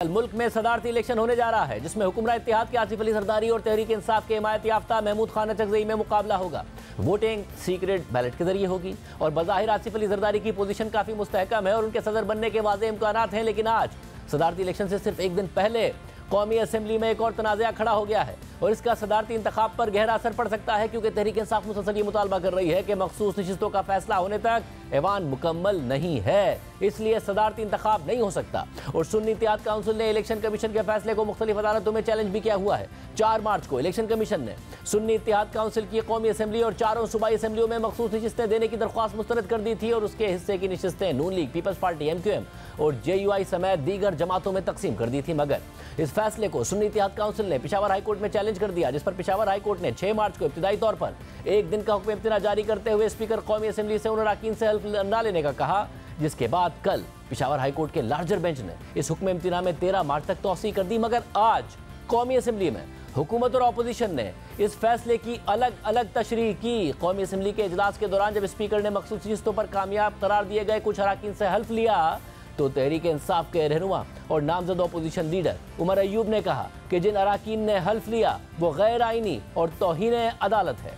कल मुल्क में सदारती इलेक्शन होने जा रहा है, जिसमें हुक्मरान इत्तेहाद के आसिफ अली जरदारी और तहरीक इंसाफ के हिमायत याफ्ता महमूद खान अचकज़ई में मुकाबला होगा। वोटिंग सीक्रेट बैलेट के जरिए होगी और बज़ाहिर आसिफ अली जरदारी की पोजीशन काफ़ी मुस्तहकम है और उनके सदर बनने के वाज़ेह इम्कानात हैं। लेकिन आज सदारती इलेक्शन से सिर्फ एक दिन पहले कौमी असम्बली में एक और तनाज़ा खड़ा हो गया है और इसका सदारती इंतखाब पर गहरा असर पड़ सकता है, क्योंकि तहरीक इंसाफ मुसलसल ये मुतालबा कर रही है कि मखसूस नशिस्तों का फैसला होने तक ऐवान मुकम्मल नहीं है, इसलिए सदारती इंतखाब नहीं हो सकता। और सुन्नी इत्तेहाद काउंसिल ने इलेक्शन कमीशन के फैसले को मुख्तलिफ अदालतों में चैलेंज भी किया हुआ है। 4 मार्च को इलेक्शन कमीशन ने सुन्नी इत्तेहाद काउंसिल की कौमी असम्बली और 4 सूबाई असम्बलियों में मखसूस नशिस्तें देने की दरख्वास्त मुस्तरद कर दी थी और उसके हिस्से की नशिस्तें नून लीग, पीपल्स पार्टी, MQM और JUI समेत दीगर जमातों में तकसीम कर दी थी। मगर इस फैसले को सुन्नी इत्तेहाद काउंसिल ने पेशावर हाई कोर्ट में चैलेंज कर दिया, जिस पर पेशावर हाई कोर्ट ने 6 मार्च को इब्तिदाई तौर पर एक दिन का हुक्म इम्तना जारी करते हुए स्पीकर कौमी असम्बली से उन अरकान से हल्फ न लेने का कहा, जिसके बाद कल पेशावर हाई कोर्ट के लार्जर बेंच ने इस हुक्म इम्तना में 13 मार्च तक तौसीह कर दी। मगर आज कौमी असम्बली में हुकूमत और अपोजिशन ने इस फैसले की अलग अलग तशरीह की। कौमी असम्बली के इजलास के दौरान जब स्पीकर ने मखसूस चीज़ों पर कामयाब करार दिए गए कुछ अरकान से हल्फ लिया, तो तहरीक इंसाफ के रहनुमा और नामजद अपोजिशन लीडर उमर अयूब ने कहा कि जिन अरकान ने हल्फ लिया वो गैर आईनी और तौहीन अदालत है।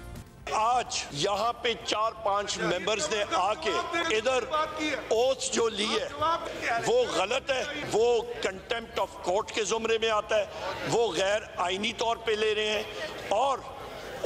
आज यहाँ पे 4-5 मेंबर्स ने आके इधर ओथ जो ली है वो गलत है, वो कंटेम्प्ट ऑफ कोर्ट के जुमरे में आता है, वो गैर आईनी तौर पे ले रहे हैं और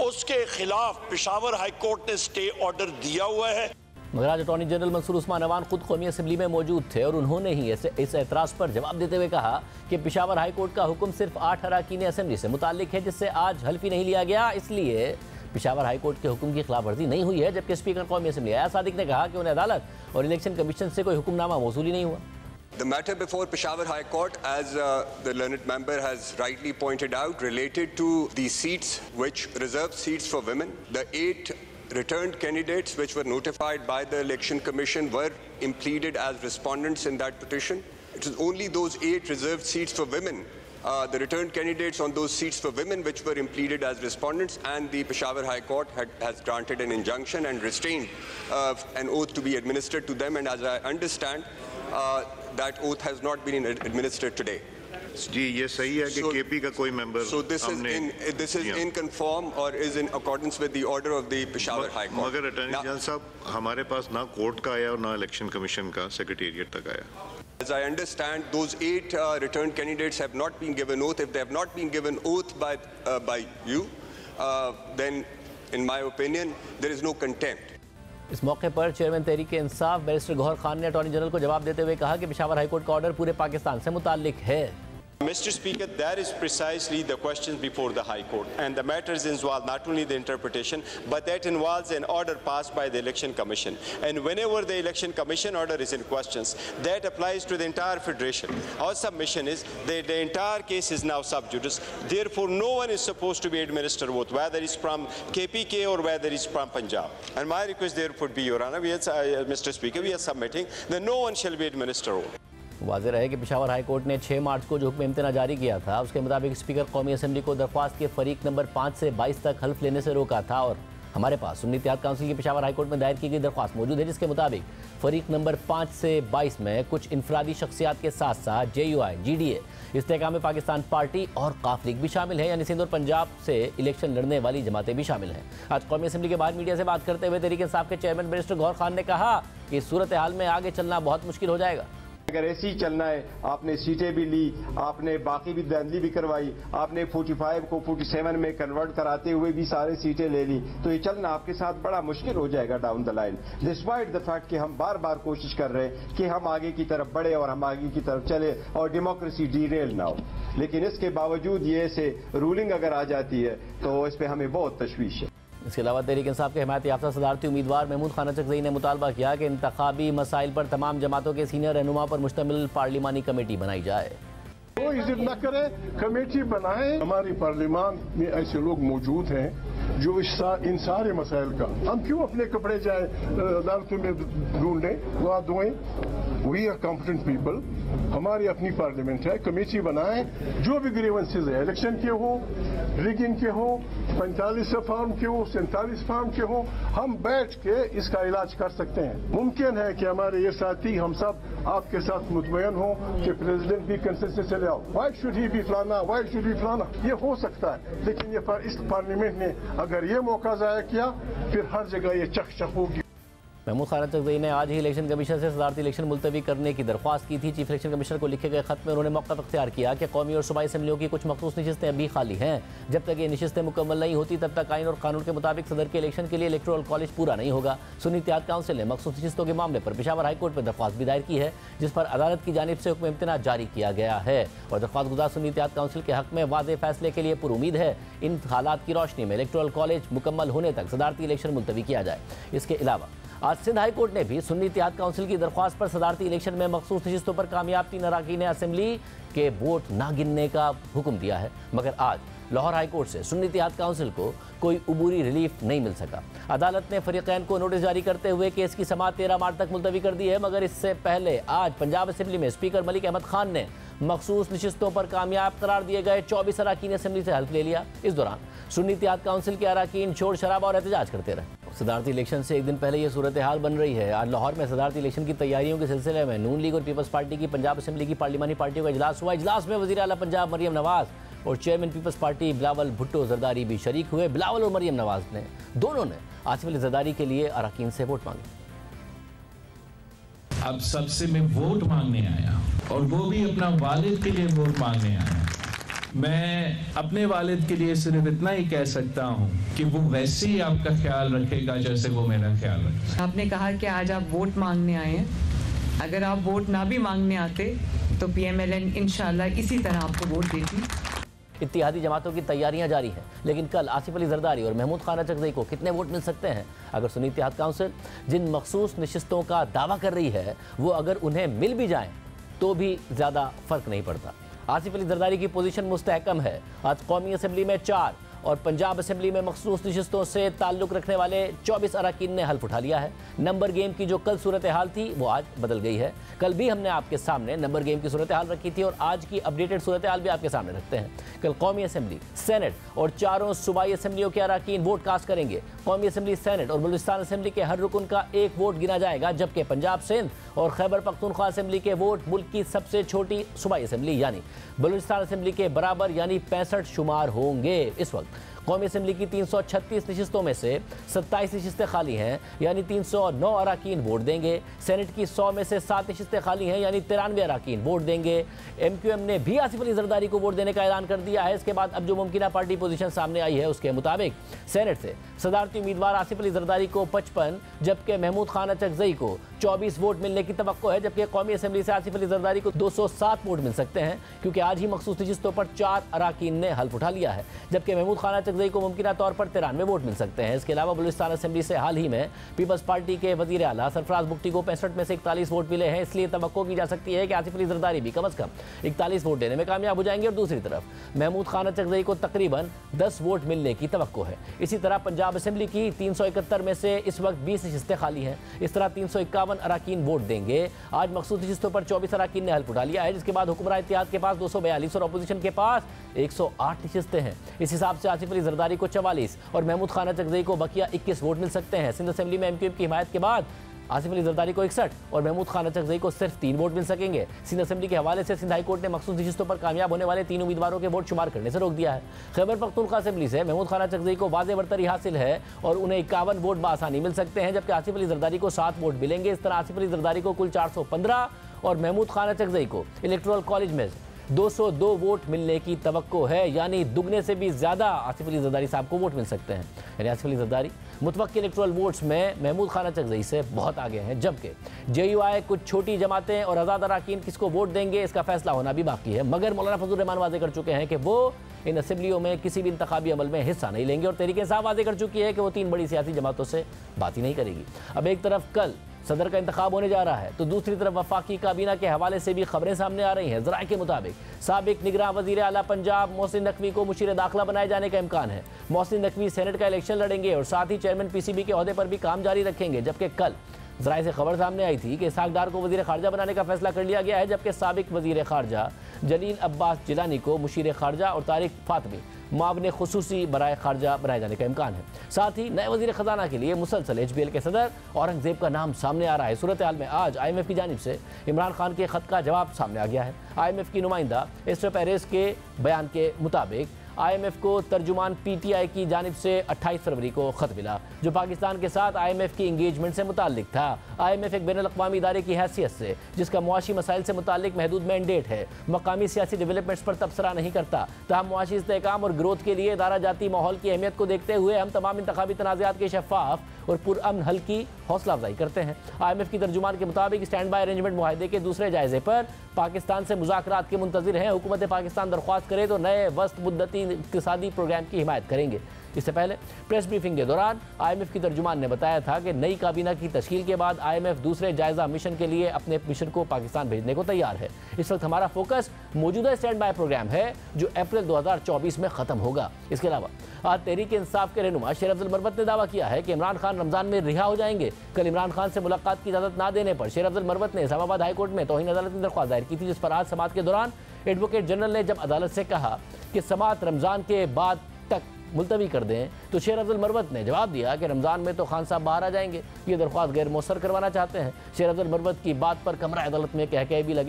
उसके खिलाफ पेशावर हाई कोर्ट ने स्टे ऑर्डर दिया हुआ है। मगर आज अटॉर्नी जनरल मंसूर उस्मान अवान खुद कौमी असम्बली में मौजूद थे और उन्होंने ही इस एतराज़ पर जवाब देते हुए कहा कि पेशावर हाई कोर्ट का हुक्म सिर्फ 8 अरकान असम्बली से मुताल्लिक है, जिससे आज हल्फ ही नहीं लिया गया, इसलिए पेशावर हाई कोर्ट के हुक्म की खिलाफ वर्जी नहीं हुई है। जबकि स्पीकर कौमी असम्बली आया सादिक ने कहा कि उन्हें अदालत और इलेक्शन कमीशन से कोई हुक्मनामा मौसूल ही नहीं हुआ। The matter before Peshawar High Court, as the learned member has rightly pointed out, related to the seats which reserved seats for women. The 8 returned candidates which were notified by the Election Commission were impleaded as respondents in that petition. It is only those 8 reserved seats for women, the returned candidates on those seats for women which were impleaded as respondents, and the Peshawar High Court has granted an injunction and restrained an oath to be administered to them, and as I understand, that oath has not been administered today. जी ये सही है कि KP का कोई member So this is in conform or is in accordance with the order of the Peshawar High Court. मगर attorney general साहब हमारे पास ना कोर्ट का आया और ना इलेक्शन कमीशन का सेक्रेटेरिएट तक आया। As I understand, those 8 returned candidates have not been given oath. If they have not been given oath by you, then in my opinion there is no contempt. इस मौके पर chairman Tehreek Insaf barrister Gauhar Khan ने attorney general को जवाब देते हुए कहा कि पेशावर हाई कोर्ट का ऑर्डर पूरे पाकिस्तान से मुताल्लिक है। Mr. Speaker, that is precisely the questions before the High Court, and the matters involve not only the interpretation, but that involves an order passed by the Election Commission. And whenever the Election Commission order is in questions, that applies to the entire federation. Our submission is that the entire case is now sub judice. Therefore, no one is supposed to be administered oath, whether it's from KPK or whether it's from Punjab. And my request therefore be, Your Honor, Mr. Speaker, we are submitting that no one shall be administered oath. वाज़ेह है कि Peshawar high court ने 6 मार्च को जो हुक्म इम्तना जारी किया था, उसके मुताबिक स्पीकर कौमी असम्बली को दरख्वास्त के फरीक नंबर 5 से 22 तक हल्फ लेने से रोका था और हमारे पास सुन्नी इत्तेहाद काउंसिल की पेशावर हाई कोर्ट में दायर की गई दरख्वास्त मौजूद है, जिसके मुताबिक फरीक नंबर 5 से 22 में कुछ इनफरादी शख्सियात के साथ साथ JUI, GDA, इस्तेहकाम पाकिस्तान पार्टी और काफ लीग भी शामिल है, यानी सिंध और पंजाब से इलेक्शन लड़ने वाली जमातें भी शामिल हैं। आज कौमी असम्बली के बाहर मीडिया से बात करते हुए तहरीक इंसाफ के चेयरमैन बैरिस्टर गौहर खान ने कहा कि इस सूरत हाल में आगे चलना बहुत मुश्किल हो जाएगा। अगर ऐसे ही चलना है, आपने सीटें भी ली, आपने बाकी भी धांधली भी करवाई, आपने 45 को 47 में कन्वर्ट कराते हुए भी सारे सीटें ले ली, तो ये चलना आपके साथ बड़ा मुश्किल हो जाएगा down the line. Despite the fact कि हम बार बार कोशिश कर रहे हैं कि हम आगे की तरफ बढ़े और हम आगे की तरफ चले और डेमोक्रेसी डीरेल ना हो, लेकिन इसके बावजूद ये से रूलिंग अगर आ जाती है तो इस पर हमें बहुत तशवीश है। इसके अलावा तहरीक इंसाफ के हिमायत याफ्ता सदारती उम्मीदवार महमूद खान अचकज़ई ने मुतालबा किया कि इंतखाबी मसाइल पर तमाम जमातों के सीनियर रहनुमा पर मुश्तमिल पार्लिमानी कमेटी बनाई जाए। वो इज्जत न करे, कमेटी बनाए। हमारी पार्लिमान में ऐसे लोग मौजूद हैं जो इन सारे मसाइल का, हम क्यों अपने कपड़े जाए अदालतों में ढूंढें, वहाँ धोएं। वी आर कॉम्पिटेंट पीपल, हमारी अपनी पार्लियामेंट है, कमेटी बनाएं, जो भी ग्रीवेंसेज है, इलेक्शन के हो, रिगिंग के हो, 45 फार्म के हो, 47 फार्म के हो, हम बैठ के इसका इलाज कर सकते हैं। मुमकिन है कि हमारे ये साथी हम सब आपके साथ मुतमईन हो कि प्रेसिडेंट भी कंसेंसस से ले आओ, व्हाई शुड ही बी फलाना, व्हाई शुड बी फलाना, ये हो सकता है, लेकिन ये इस पार्लियामेंट ने अगर ये मौका जाया किया फिर हर जगह ये चक होगी। महमूद खान चकजई ने आज ही इलेक्शन कमीशन से सदारती इलेक्शन मुलतवी करने की दरख्वास्त की थी। चीफ इलेक्शन कमिश्नर को लिखे गए खत में उन्होंने मौका अख्तियार किया कि कौमी और सूबाई असम्बलियों की कुछ मखसूस नशिस्तें अभी खाली हैं। जब तक ये नशिस्तें मुकम्मल नहीं होती तब तक आइन और कानून के मुताबिक सदर के इलेक्शन के लिए इलेक्टोरल कॉलेज पूरा नहीं होगा। सुन्नी इत्तेहाद काउंसिल ने मखसूस नशिस्तों के मामले पर पेशावर हाईकोर्ट में दरख्वास्त भी दायर की है, जिस पर अदालत की जानिब से हुक्म इम्तना जारी किया गया है और दरख्वास्त गुजार सुन्नी इत्तेहाद काउंसिल के हक में वाज़ेह फैसले के लिए पुरुमीद है। इन हालात की रोशनी में इलेक्टोरल कॉलेज मुकम्मल होने तक सदारती इलेक्शन मुलतवी किया जाए। इसके अलावा आज सिंध हाई कोर्ट ने भी सुन्नी इत्तेहाद काउंसिल की दरख्वास्त पर सदारती इलेक्शन में मखसूस नशिस्तों पर कामयाब 3 अरकान असम्बली के वोट ना गिनने का हुक्म दिया है, मगर आज लाहौर हाई कोर्ट से सुन्नी इत्तेहाद काउंसिल को कोई उबूरी रिलीफ नहीं मिल सका। अदालत ने फरीकैन को नोटिस जारी करते हुए केस की समाअत 13 मार्च तक मुलतवी कर दी है, मगर इससे पहले आज पंजाब असम्बली में स्पीकर मलिक अहमद खान ने मखसूस नशिस्तों पर कामयाब करार दिए गए 24 अरकान असम्बली से हल्फ ले लिया। इस दौरान सुन्नी इत्तेहाद काउंसिल के अरकान शोर शराबा और एहतजाज करते रहे। सदारती इलेक्शन से एक दिन पहले ये सूरत हाल बन रही है। आज लाहौर में सदारती इलेक्शन की तैयारियों के सिलसिले में नून लीग और पीपल्स पार्टी की पंजाब असम्बली की पार्लिमानी पार्टियों का इजलास हुआ। इजलास में वज़ीर आला पंजाब मरियम नवाज और chairman Peoples Party Bilawal Bhutto Zardari भी शरीक हुए। बिलावल और मरियम नवाज ने दोनों ने आसिफ अली जरदारी के लिए अरकान से वोट मांगे। अब सबसे मैं वोट मांगने आया और वो भी अपना वालिद के लिए वोट मांगने आया। मैं अपने वालिद के लिए सिर्फ इतना ही कह सकता हूँ कि वो वैसे ही आपका ख्याल रखेगा जैसे वो मेरा ख्याल रखेगा। आपने कहा कि आज आप वोट मांगने आए हैं, अगर आप वोट ना भी मांगने आते तो PMLN इंशाल्लाह इसी तरह आपको वोट देती। इत्तेहादी जमातों की तैयारियां जारी हैं, लेकिन कल आसिफ अली जरदारी और महमूद खान चकजई को कितने वोट मिल सकते हैं? अगर सुन्नी इत्तेहाद काउंसिल जिन मखसूस नशिस्तों का दावा कर रही है वो अगर उन्हें मिल भी जाएं तो भी ज़्यादा फ़र्क नहीं पड़ता। आसिफ अली जरदारी की पोजीशन मुस्तहकम है। आज कौमी असम्बली में 4 और पंजाब असम्बली में मखसूस नशिस्तों से ताल्लुक़ रखने वाले 24 अरकान ने हल्फ उठा लिया है। नंबर गेम की जो कल सूरत हाल थी वो आज बदल गई है। कल भी हमने आपके सामने नंबर गेम की सूरत हाल रखी थी और आज की अपडेटेड सूरत हाल भी आपके सामने रखते हैं। कल कौमी असम्बली, सेनेट और चारों सूबाई असम्बलियों के अरकान वोट कास्ट करेंगे। कौमी असम्बली, सेनेट और बलूचिस्तान असम्बली के हर रुकन का एक वोट गिना जाएगा, जबकि पंजाब, सिंध और खैबर पख्तूनख्वा असम्बली के वोट मुल्क की सबसे छोटी सूबाई असम्बली यानी बलूचिस्तान असम्बली के बराबर यानी 65 शुमार होंगे। इस वक्त कौमी असम्बली की 336 नशिस्तों में से 27 नशिस्तें खाली हैं यानी 309 अरकान वोट देंगे। सेनेट की 100 में से 7 नशिस्तें खाली हैं यानी 93 अरकान वोट देंगे। MQM ने भी आसिफ अली जरदारी को वोट देने का ऐलान कर दिया है। इसके बाद अब जो मुमकिन पार्टी पोजीशन सामने आई है उसके मुताबिक सेनेट से सदारती उम्मीदवार आसिफ अली जरदारी को 55 जबकि महमूद खान चकजई को 24 वोट मिलने की तवक्को है, जबकि कौमी असम्बली से आसिफ अली जरदारी को 207 वोट मिल सकते हैं क्योंकि आज ही मखसूस नशिस्तों पर 4 अरकान ने हल्फ उठा लिया है, जबकि महमूद खान चकजई को मुमकिन तौर पर 93 वोट मिल सकते हैं। इसके अलावा बलूचिस्तान असम्बली से हाल ही में पीपल्स पार्टी के वजीर आला सरफराज बुख्ती को 65 में से 41 वोट मिले हैं, इसलिए तवक्को की जा सकती है कि आसिफ अली जरदारी भी कम अज कम 41 वोट देने में कामयाब हो जाएंगे और दूसरी तरफ महमूद खान चकजई को तकरीबन 10 वोट मिलने की तवक्को है। इसी तरह पंजाब असम्बली की 371 में से इस वक्त 20 नशिस्तें खाली हैं। इस तरह 351 अरकान वोट देंगे। आज मखसूस नशिस्तों पर 24 अरकान ने हल्फ उठा लिया है, जिसके बाद हुक्मरान इत्तेहाद के पास 242 और अपोजिशन के पास 108 नशिस्तें हैं। इस हिसाब से आसिफ अली जरदारी को 44 और महमूद खान चकजई को बकिया 21 वोट मिल सकते हैं। सिंध असम्बली में MQM की हिमायत के बाद आसिफ अली जरदारी को 61 और महमूद खान चकजई को सिर्फ 3 वोट मिल सकेंगे। सिंध असम्बली के हवाले से सिंध हाई कोर्ट ने मखसूस नशिस्तों पर कामयाब होने वाले 3 उम्मीदवारों के वोट शुमार करने से रोक दिया है। खैबर पख्तूनख्वा असम्बली से महमूद खान चकजई को वाज़ेह बरतरी हासिल है और उन्हें 51 वोट बआसानी मिल सकते हैं, जबकि आसिफ अली जरदारी को 7 वोट मिलेंगे। इस तरह आसिफ अली जरदारी को कुल 415 और महमूद खान चकजई को इलेक्टोरल कॉलेज में 202 वोट मिलने की तवक्को है, यानी दुगने से भी ज़्यादा आसिफ अली जरदारी साहब को वोट मिल सकते हैं। यानी आसिफ अली जरदारी मुतवक्किल इलेक्टोरल वोट्स में महमूद खान चकजई से बहुत आगे हैं, जबकि JUI, कुछ छोटी जमातें और आज़ाद अरकान किसको वोट देंगे इसका फैसला होना भी बाकी है। मगर मौलाना फजल रहमान वाज़ेह कर चुके हैं कि वो इन असम्बलियों में किसी भी इंतखाबी अमल में हिस्सा नहीं लेंगे और तहरीक इंसाफ वाज़ेह कर चुकी है कि वो 3 बड़ी सियासी जमातों से बात ही नहीं करेगी। अब एक तरफ कल सदर का इंतखाब होने जा रहा है तो दूसरी तरफ वफाकी काबीना के हवाले से भी खबरें सामने आ रही हैं। ज़राए के मुताबिक साबिक निगरान वज़ीर आला पंजाब मोहसिन नकवी को मुशीर दाखिला बनाए जाने का इम्कान है। मोहसिन नकवी सेनेट का इलेक्शन लड़ेंगे और साथ ही चेयरमैन PCB के ओहदे पर भी काम जारी रखेंगे, जबकि कल ज़राए से खबर सामने आई थी कि इसहाक डार को वज़ीर ख़ारजा बनाने का फैसला कर लिया गया है, जबकि साबिक वज़ीर ख़ारजा जलील अब्बास जिलानी को मुशीर ख़ारजा और तारिक फातमी मावने खुसूसी बराए ख़ारजा बनाए जाने का इम्कान है। साथ ही नए वज़ीर ख़जाना के लिए मुसलसल HBL के सदर औरंगज़ेब का नाम सामने आ रहा है। सूरत हाल में आज IMF की जानिब से इमरान खान के ख़त का जवाब सामने आ गया है। IMF की नुमाइंदा एस्टर पेरेस के बयान के मुताबिक IMF को तर्जुमान PTI की जानिब से 28 फरवरी को ख़त मिला, जो पाकिस्तान के साथ IMF की इंगेजमेंट से मुताल्लिक था। IMF एक बैनुल-अक़वामी इदारे की हैसियत से, जिसका मुआशी मसाइल से मुताल्लिक महदूद मैंडेट है, मकामी सियासी डेवलपमेंट्स पर तबसरा नहीं करता। तहम मुआशी इस्तेहकाम और ग्रोथ के लिए इदारा जाती माहौल की अहमियत को देखते हुए हम तमाम इंतखाबी तनाज़ात के शफ़ाफ और पुरअमन हल की हौसला अफजाई करते हैं। IMF की तर्जुमान के मुताबिक स्टैंड बाई अरेंजमेंट मुआहदे के दूसरे जायजे पर पाकिस्तान से मुज़ाकरात के मुंतज़िर हैं। हुकूमत पाकिस्तान दरख्वास्त करे तो नए वस्त मुद्दती इक़्तिसादी प्रोग्राम की हिमायत करेंगे। इससे पहले प्रेस ब्रीफिंग के दौरान IMF की तर्जुमान ने बताया था कि नई काबीना की तश्कील के बाद IMF दूसरे जायजा मिशन के लिए अपने मिशन को पाकिस्तान भेजने को तैयार है। इस वक्त हमारा फोकस मौजूदा स्टैंड बाय प्रोग्राम है, जो अप्रैल 2024 में ख़त्म होगा। इसके अलावा आज तहरीक इंसाफ के रहनुमा शेर अफजल मरवत ने दावा किया है कि इमरान खान रमज़ान में रिहा हो जाएंगे। कल इमरान खान से मुलाकात की इजाज़त न देने पर शेर अफजल मरवत ने इस्लामाबाद हाई कोर्ट में तौहीन अदालत में दरख्वास्त दायर की थी, जिस पर आज समाअत के दौरान एडवोकेट जनरल ने जब अदालत से कहा कि समाअत रमज़ान के बाद तक मुलतवी कर दें, तो शेर अफजल मरवत ने जवाब दिया कि रमज़ान में तो खान साहब बाहर आ जाएंगे, ये दरख्वास्त गैर मौसर करवाना चाहते हैं। शेर अफजल मरवत की बात पर कमरा अदालत में कह भी लगे।